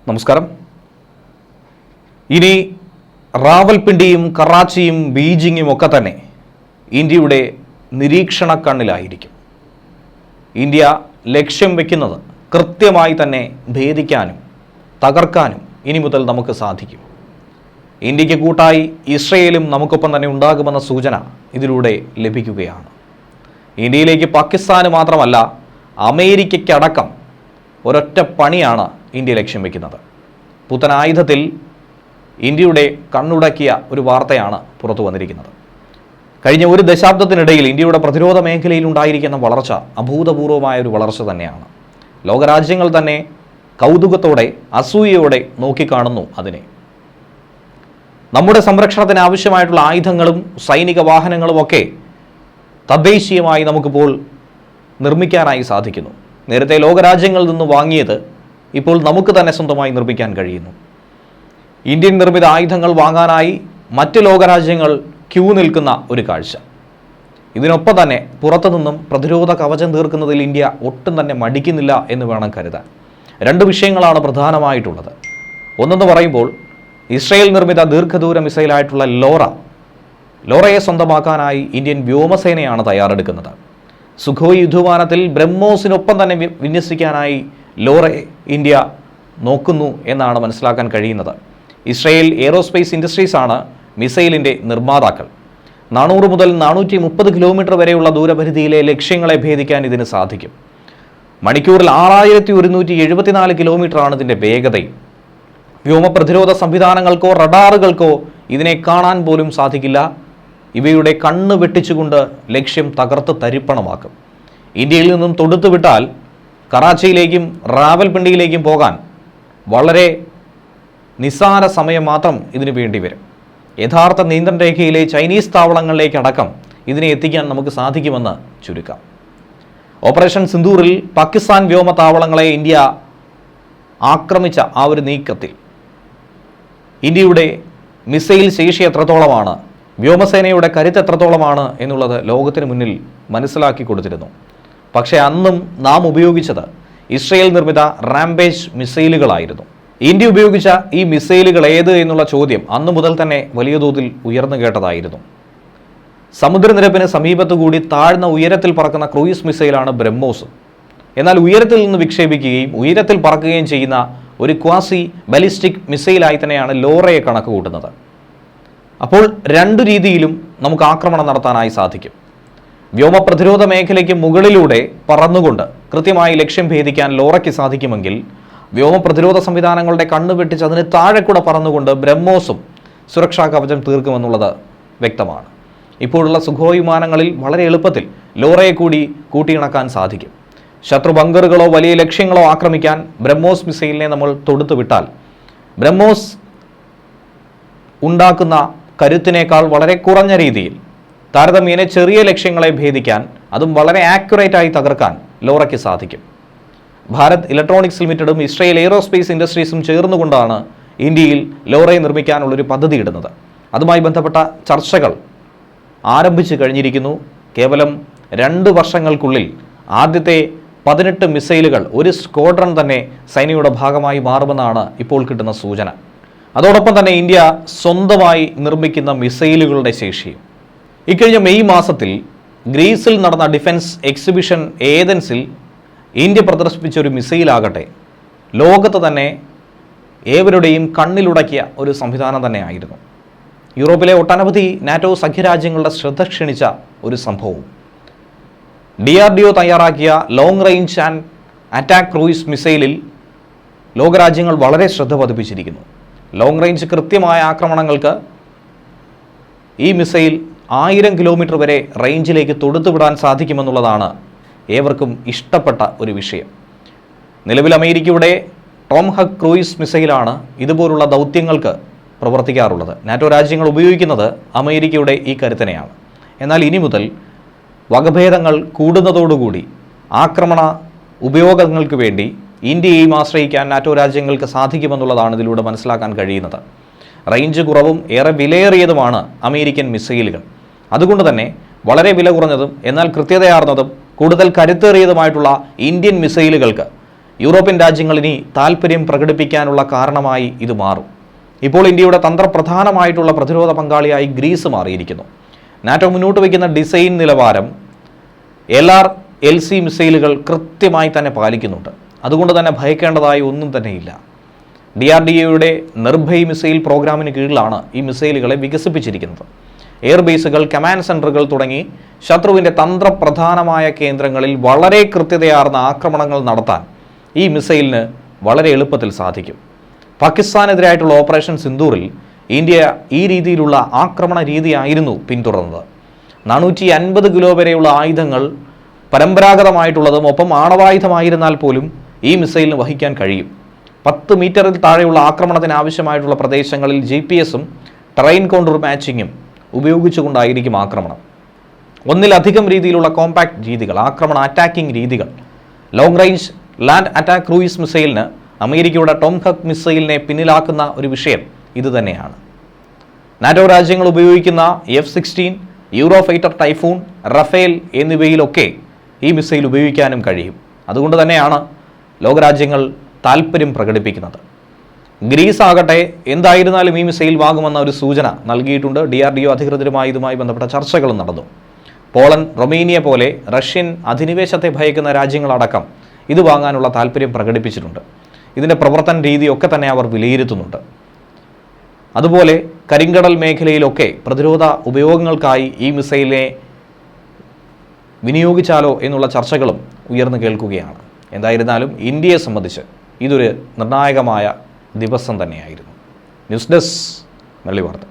നമസ്കാരം. ഇനി റാവൽപിണ്ടിയും കറാച്ചിയും ബീജിങ്ങും ഒക്കെ തന്നെ ഇന്ത്യയുടെ നിരീക്ഷണ കണ്ണിലായിരിക്കും. ഇന്ത്യ ലക്ഷ്യം വയ്ക്കുന്നത് കൃത്യമായി തന്നെ ഭേദിക്കാനും തകർക്കാനും ഇനി മുതൽ നമുക്ക് സാധിക്കും. ഇന്ത്യക്ക് കൂട്ടായി ഇസ്രയേലും നമുക്കൊപ്പം തന്നെ ഉണ്ടാകുമെന്ന സൂചന ഇതിലൂടെ ലഭിക്കുകയാണ്. ഇന്ത്യയിലേക്ക് പാകിസ്ഥാന് മാത്രമല്ല അമേരിക്കയ്ക്കടക്കം ഒരൊറ്റ പണിയാണ് ഇന്ത്യ ലക്ഷ്യം വയ്ക്കുന്നത്. പുത്തൻ ആയുധത്തിൽ ഇന്ത്യയുടെ കണ്ണുടക്കിയ ഒരു വാർത്തയാണ് പുറത്തു വന്നിരിക്കുന്നത്. കഴിഞ്ഞ ഒരു ദശാബ്ദത്തിനിടയിൽ ഇന്ത്യയുടെ പ്രതിരോധ മേഖലയിൽ ഉണ്ടായിരിക്കുന്ന വളർച്ച അഭൂതപൂർവമായ ഒരു വളർച്ച തന്നെയാണ്. ലോകരാജ്യങ്ങൾ തന്നെ കൗതുകത്തോടെ അസൂയയോടെ നോക്കിക്കാണുന്നു അതിനെ. നമ്മുടെ സംരക്ഷണത്തിന് ആവശ്യമായിട്ടുള്ള ആയുധങ്ങളും സൈനിക വാഹനങ്ങളും ഒക്കെ തദ്ദേശീയമായി നമുക്കിപ്പോൾ നിർമ്മിക്കാനായി സാധിക്കുന്നു. നേരത്തെ ലോകരാജ്യങ്ങളിൽ നിന്ന് വാങ്ങിയത് ഇപ്പോൾ നമുക്ക് തന്നെ സ്വന്തമായി നിർമ്മിക്കാൻ കഴിയുന്നു. ഇന്ത്യൻ നിർമ്മിത ആയുധങ്ങൾ വാങ്ങാനായി മറ്റ് ലോകരാജ്യങ്ങൾ ക്യൂ നിൽക്കുന്ന ഒരു കാഴ്ച. ഇതിനൊപ്പം തന്നെ പുറത്തുനിന്നും പ്രതിരോധ കവചം തീർക്കുന്നതിൽ ഇന്ത്യ ഒട്ടും തന്നെ മടിക്കുന്നില്ല എന്ന് വേണം കരുതാൻ. രണ്ട് വിഷയങ്ങളാണ് പ്രധാനമായിട്ടുള്ളത്. ഒന്നെന്ന് പറയുമ്പോൾ ഇസ്രയേൽ നിർമ്മിത ദീർഘദൂര മിസൈലായിട്ടുള്ള ലോറയെ സ്വന്തമാക്കാനായി ഇന്ത്യൻ വ്യോമസേനയാണ് തയ്യാറെടുക്കുന്നത്. സുഖോയ് യുദ്ധവിമാനത്തിൽ ബ്രഹ്മോസിനൊപ്പം തന്നെ വിന്യസിക്കാനായി ലോറയെ ഇന്ത്യ നോക്കുന്നു എന്നാണ് മനസ്സിലാക്കാൻ കഴിയുന്നത്. ഇസ്രയേൽ എയ്റോസ്പേസ് ഇൻഡസ്ട്രീസ് ആണ് മിസൈലിൻ്റെ നിർമ്മാതാക്കൾ. 400 മുതൽ 430 കിലോമീറ്റർ വരെയുള്ള ദൂരപരിധിയിലെ ലക്ഷ്യങ്ങളെ ഭേദിക്കാൻ ഇതിന് സാധിക്കും. മണിക്കൂറിൽ 6174 കിലോമീറ്ററാണ് ഇതിൻ്റെ വേഗതയും. വ്യോമ പ്രതിരോധ സംവിധാനങ്ങൾക്കോ റഡാറുകൾക്കോ ഇതിനെ കാണാൻ പോലും സാധിക്കില്ല. ഇവയുടെ കണ്ണ് വെട്ടിച്ചുകൊണ്ട് ലക്ഷ്യം തകർത്ത് തരിപ്പണമാക്കും. ഇന്ത്യയിൽ നിന്നും തൊടുത്തുവിട്ടാൽ കറാച്ചിയിലേക്കും റാവൽപിണ്ടിയിലേക്കും പോകാൻ വളരെ നിസ്സാര സമയം മാത്രം ഇതിനു വേണ്ടി വരും. യഥാർത്ഥ നിയന്ത്രണ രേഖയിലെ ചൈനീസ് താവളങ്ങളിലേക്കടക്കം ഇതിനെ എത്തിക്കാൻ നമുക്ക് സാധിക്കുമെന്ന് ചുരുക്കം. ഓപ്പറേഷൻ സിന്ദൂറിൽ പാകിസ്ഥാൻ വ്യോമ താവളങ്ങളെ ഇന്ത്യ ആക്രമിച്ച ആ ഒരു നീക്കത്തിൽ ഇന്ത്യയുടെ മിസൈൽ ശേഷി എത്രത്തോളമാണ്, വ്യോമസേനയുടെ കരുത്ത് എത്രത്തോളമാണ് എന്നുള്ളത് ലോകത്തിന് മുന്നിൽ മനസ്സിലാക്കി കൊടുത്തിരുന്നു. പക്ഷേ അന്നും നാം ഉപയോഗിച്ചത് ഇസ്രയേൽ നിർമ്മിത റാംപേജ് മിസൈലുകളായിരുന്നു. ഇന്ത്യ ഉപയോഗിച്ച ഈ മിസൈലുകൾ ഏത് എന്നുള്ള ചോദ്യം അന്നു മുതൽ തന്നെ വലിയ തോതിൽ ഉയർന്നു കേട്ടതായിരുന്നു. സമുദ്രനിരപ്പിന് സമീപത്തുകൂടി താഴ്ന്ന ഉയരത്തിൽ പറക്കുന്ന ക്രൂയിസ് മിസൈലാണ് ബ്രഹ്മോസ്. എന്നാൽ ഉയരത്തിൽ നിന്ന് വിക്ഷേപിക്കുകയും ഉയരത്തിൽ പറക്കുകയും ചെയ്യുന്ന ഒരു ക്വാസി ബലിസ്റ്റിക് മിസൈലായി തന്നെയാണ് ലോറയെ കണക്ക് കൂട്ടുന്നത്. അപ്പോൾ രണ്ടു രീതിയിലും നമുക്ക് ആക്രമണം നടത്താനായി സാധിക്കും. വ്യോമ പ്രതിരോധ മേഖലയ്ക്ക് മുകളിലൂടെ പറന്നുകൊണ്ട് കൃത്യമായി ലക്ഷ്യം ഭേദിക്കാൻ ലോറയ്ക്ക് സാധിക്കുമെങ്കിൽ വ്യോമ പ്രതിരോധ സംവിധാനങ്ങളുടെ കണ്ണ് വെട്ടിച്ച് അതിന് താഴെ കൂടെ പറന്നുകൊണ്ട് ബ്രഹ്മോസും സുരക്ഷാ കവചം തീർക്കുമെന്നുള്ളത് വ്യക്തമാണ്. ഇപ്പോഴുള്ള സുഖോയ് വിമാനങ്ങളിൽ വളരെ എളുപ്പത്തിൽ ലോറയെ കൂടി കൂട്ടിയിണക്കാൻ സാധിക്കും. ശത്രു ബങ്കറുകളോ വലിയ ലക്ഷ്യങ്ങളോ ആക്രമിക്കാൻ ബ്രഹ്മോസ് മിസൈലിനെ നമ്മൾ തൊടുത്തുവിട്ടാൽ ബ്രഹ്മോസ് ഉണ്ടാക്കുന്ന കരുത്തിനേക്കാൾ വളരെ കുറഞ്ഞ രീതിയിൽ താരതമ്യേന ചെറിയ ലക്ഷ്യങ്ങളെ ഭേദിക്കാൻ, അതും വളരെ ആക്യുറേറ്റായി തകർക്കാൻ ലോറയ്ക്ക് സാധിക്കും. ഭാരത് ഇലക്ട്രോണിക്സ് ലിമിറ്റഡും ഇസ്രയേൽ എയ്റോസ്പേസ് ഇൻഡസ്ട്രീസും ചേർന്നുകൊണ്ടാണ് ഇന്ത്യയിൽ ലോറയെ നിർമ്മിക്കാനുള്ളൊരു പദ്ധതി ഇടുന്നത്. അതുമായി ബന്ധപ്പെട്ട ചർച്ചകൾ ആരംഭിച്ചു കഴിഞ്ഞിരിക്കുന്നു. കേവലം 2 വർഷങ്ങൾക്കുള്ളിൽ ആദ്യത്തെ 18 മിസൈലുകൾ ഒരു സ്ക്വാഡ്രൺ തന്നെ സൈന്യയുടെ ഭാഗമായി മാറുമെന്നാണ് ഇപ്പോൾ കിട്ടുന്ന സൂചന. അതോടൊപ്പം തന്നെ ഇന്ത്യ സ്വന്തമായി നിർമ്മിക്കുന്ന മിസൈലുകളുടെ ശേഷിയും. ഇക്കഴിഞ്ഞ മെയ് മാസത്തിൽ ഗ്രീസിൽ നടന്ന ഡിഫൻസ് എക്സിബിഷൻ ഏതൻസിൽ ഇന്ത്യ പ്രദർശിപ്പിച്ച ഒരു മിസൈലാകട്ടെ ലോകത്ത് തന്നെ ഏവരുടെയും കണ്ണിലുടക്കിയ ഒരു സംവിധാനം തന്നെയായിരുന്നു. യൂറോപ്പിലെ ഒട്ടനവധി നാറ്റോ സഖ്യരാജ്യങ്ങളുടെ ശ്രദ്ധ ക്ഷണിച്ച ഒരു സംഭവവും. DRDO തയ്യാറാക്കിയ long range and attack cruise മിസൈലിൽ ലോകരാജ്യങ്ങൾ വളരെ ശ്രദ്ധ പതിപ്പിച്ചിരിക്കുന്നു. ലോങ് റേഞ്ച് കൃത്യമായ ആക്രമണങ്ങൾക്ക് ഈ മിസൈൽ 1000 കിലോമീറ്റർ വരെ റേഞ്ചിലേക്ക് തൊടുത്തുവിടാൻ സാധിക്കുമെന്നുള്ളതാണ് ഏവർക്കും ഇഷ്ടപ്പെട്ട ഒരു വിഷയം. നിലവിൽ അമേരിക്കയുടെ ടോംഹക്ക് ക്രൂയിസ് മിസൈലാണ് ഇതുപോലുള്ള ദൗത്യങ്ങൾക്ക് പ്രവർത്തിക്കാറുള്ളത്. നാറ്റോ രാജ്യങ്ങൾ ഉപയോഗിക്കുന്നത് അമേരിക്കയുടെ ഈ കരുത്തിനെയാണ്. എന്നാൽ ഇനി മുതൽ വകഭേദങ്ങൾ കൂടുന്നതോടുകൂടി ആക്രമണ ഉപയോഗങ്ങൾക്ക് വേണ്ടി ഇന്ത്യയെയും ആശ്രയിക്കാൻ നാറ്റോ രാജ്യങ്ങൾക്ക് സാധിക്കുമെന്നുള്ളതാണ് ഇതിലൂടെ മനസ്സിലാക്കാൻ കഴിയുന്നത്. റേഞ്ച് കുറവും ഏറെ വിലയേറിയതുമാണ് അമേരിക്കൻ മിസൈലുകൾ. അതുകൊണ്ട് തന്നെ വളരെ വില കുറഞ്ഞതും എന്നാൽ കൃത്യതയാർന്നതും കൂടുതൽ കരുത്തേറിയതുമായിട്ടുള്ള ഇന്ത്യൻ മിസൈലുകൾക്ക് യൂറോപ്യൻ രാജ്യങ്ങൾ ഇനി താൽപ്പര്യം പ്രകടിപ്പിക്കാനുള്ള കാരണമായി ഇത് മാറും. ഇപ്പോൾ ഇന്ത്യയുടെ തന്ത്രപ്രധാനമായിട്ടുള്ള പ്രതിരോധ പങ്കാളിയായി ഗ്രീസ് മാറിയിരിക്കുന്നു. നാറ്റോ മുന്നോട്ട് വയ്ക്കുന്ന ഡിസൈൻ നിലവാരം LR-LC മിസൈലുകൾ കൃത്യമായി തന്നെ പാലിക്കുന്നുണ്ട്. അതുകൊണ്ട് തന്നെ ഭയക്കേണ്ടതായി ഒന്നും തന്നെയില്ല. DRDOയുടെ നിർഭയ് മിസൈൽ പ്രോഗ്രാമിന് കീഴിലാണ് ഈ മിസൈലുകളെ വികസിപ്പിച്ചിരിക്കുന്നത്. എയർബേസുകൾ, കമാൻഡ് സെൻറ്ററുകൾ തുടങ്ങി ശത്രുവിൻ്റെ തന്ത്രപ്രധാനമായ കേന്ദ്രങ്ങളിൽ വളരെ കൃത്യതയാർന്ന ആക്രമണങ്ങൾ നടത്താൻ ഈ മിസൈലിന് വളരെ എളുപ്പത്തിൽ സാധിക്കും. പാകിസ്ഥാനെതിരായിട്ടുള്ള ഓപ്പറേഷൻ സിന്ദൂറിൽ ഇന്ത്യ ഈ രീതിയിലുള്ള ആക്രമണ രീതിയായിരുന്നു പിന്തുടർന്നത്. 450 കിലോ വരെയുള്ള ആയുധങ്ങൾ പരമ്പരാഗതമായിട്ടുള്ളതും ഒപ്പം ആണവായുധമായിരുന്നാൽ പോലും ഈ മിസൈലിന് വഹിക്കാൻ കഴിയും. 10 മീറ്ററിൽ താഴെയുള്ള ആക്രമണത്തിന് ആവശ്യമായിട്ടുള്ള പ്രദേശങ്ങളിൽ GPS-ഉം ടെറൈൻ കൗണ്ടർ മാച്ചിങ്ങും ഉപയോഗിച്ചുകൊണ്ടായിരിക്കും ആക്രമണം. ഒന്നിലധികം രീതിയിലുള്ള കോമ്പാക്ട് രീതികൾ, ആക്രമണ അറ്റാക്കിംഗ് രീതികൾ. Long range land attack cruise മിസൈലിന് അമേരിക്കയുടെ ടോംഹക്ക് മിസൈലിനെ പിന്നിലാക്കുന്ന ഒരു വിഷയം ഇതുതന്നെയാണ്. നാറ്റോ രാജ്യങ്ങൾ ഉപയോഗിക്കുന്ന F-16, യൂറോഫൈറ്റർ ടൈഫൂൺ, റഫേൽ എന്നിവയിലൊക്കെ ഈ മിസൈൽ ഉപയോഗിക്കാനും കഴിയും. അതുകൊണ്ട് തന്നെയാണ് ലോകരാജ്യങ്ങൾ താൽപ്പര്യം പ്രകടിപ്പിക്കുന്നത്. ഗ്രീസ് ആകട്ടെ എന്തായിരുന്നാലും ഈ മിസൈൽ വാങ്ങുമെന്ന ഒരു സൂചന നൽകിയിട്ടുണ്ട്. DRDO അധികൃതരുമായി ഇതുമായി ബന്ധപ്പെട്ട ചർച്ചകളും നടന്നു. പോളണ്ട്, റൊമേനിയ പോലെ റഷ്യൻ അധിനിവേശത്തെ ഭയക്കുന്ന രാജ്യങ്ങളടക്കം ഇത് വാങ്ങാനുള്ള താൽപ്പര്യം പ്രകടിപ്പിച്ചിട്ടുണ്ട്. ഇതിൻ്റെ പ്രവർത്തന രീതിയൊക്കെ തന്നെ അവർ വിലയിരുത്തുന്നുണ്ട്. അതുപോലെ കരിങ്കടൽ മേഖലയിലൊക്കെ പ്രതിരോധ ഉപയോഗങ്ങൾക്കായി ഈ മിസൈലിനെ വിനിയോഗിച്ചാലോ എന്നുള്ള ചർച്ചകളും ഉയർന്നു കേൾക്കുകയാണ്. എന്തായിരുന്നാലും ഇന്ത്യയെ സംബന്ധിച്ച് ഇതൊരു നിർണായകമായ ദിവസം തന്നെയായിരുന്നു. ന്യൂസ് ഡെസ്ക് മലയാളി വാർത്ത.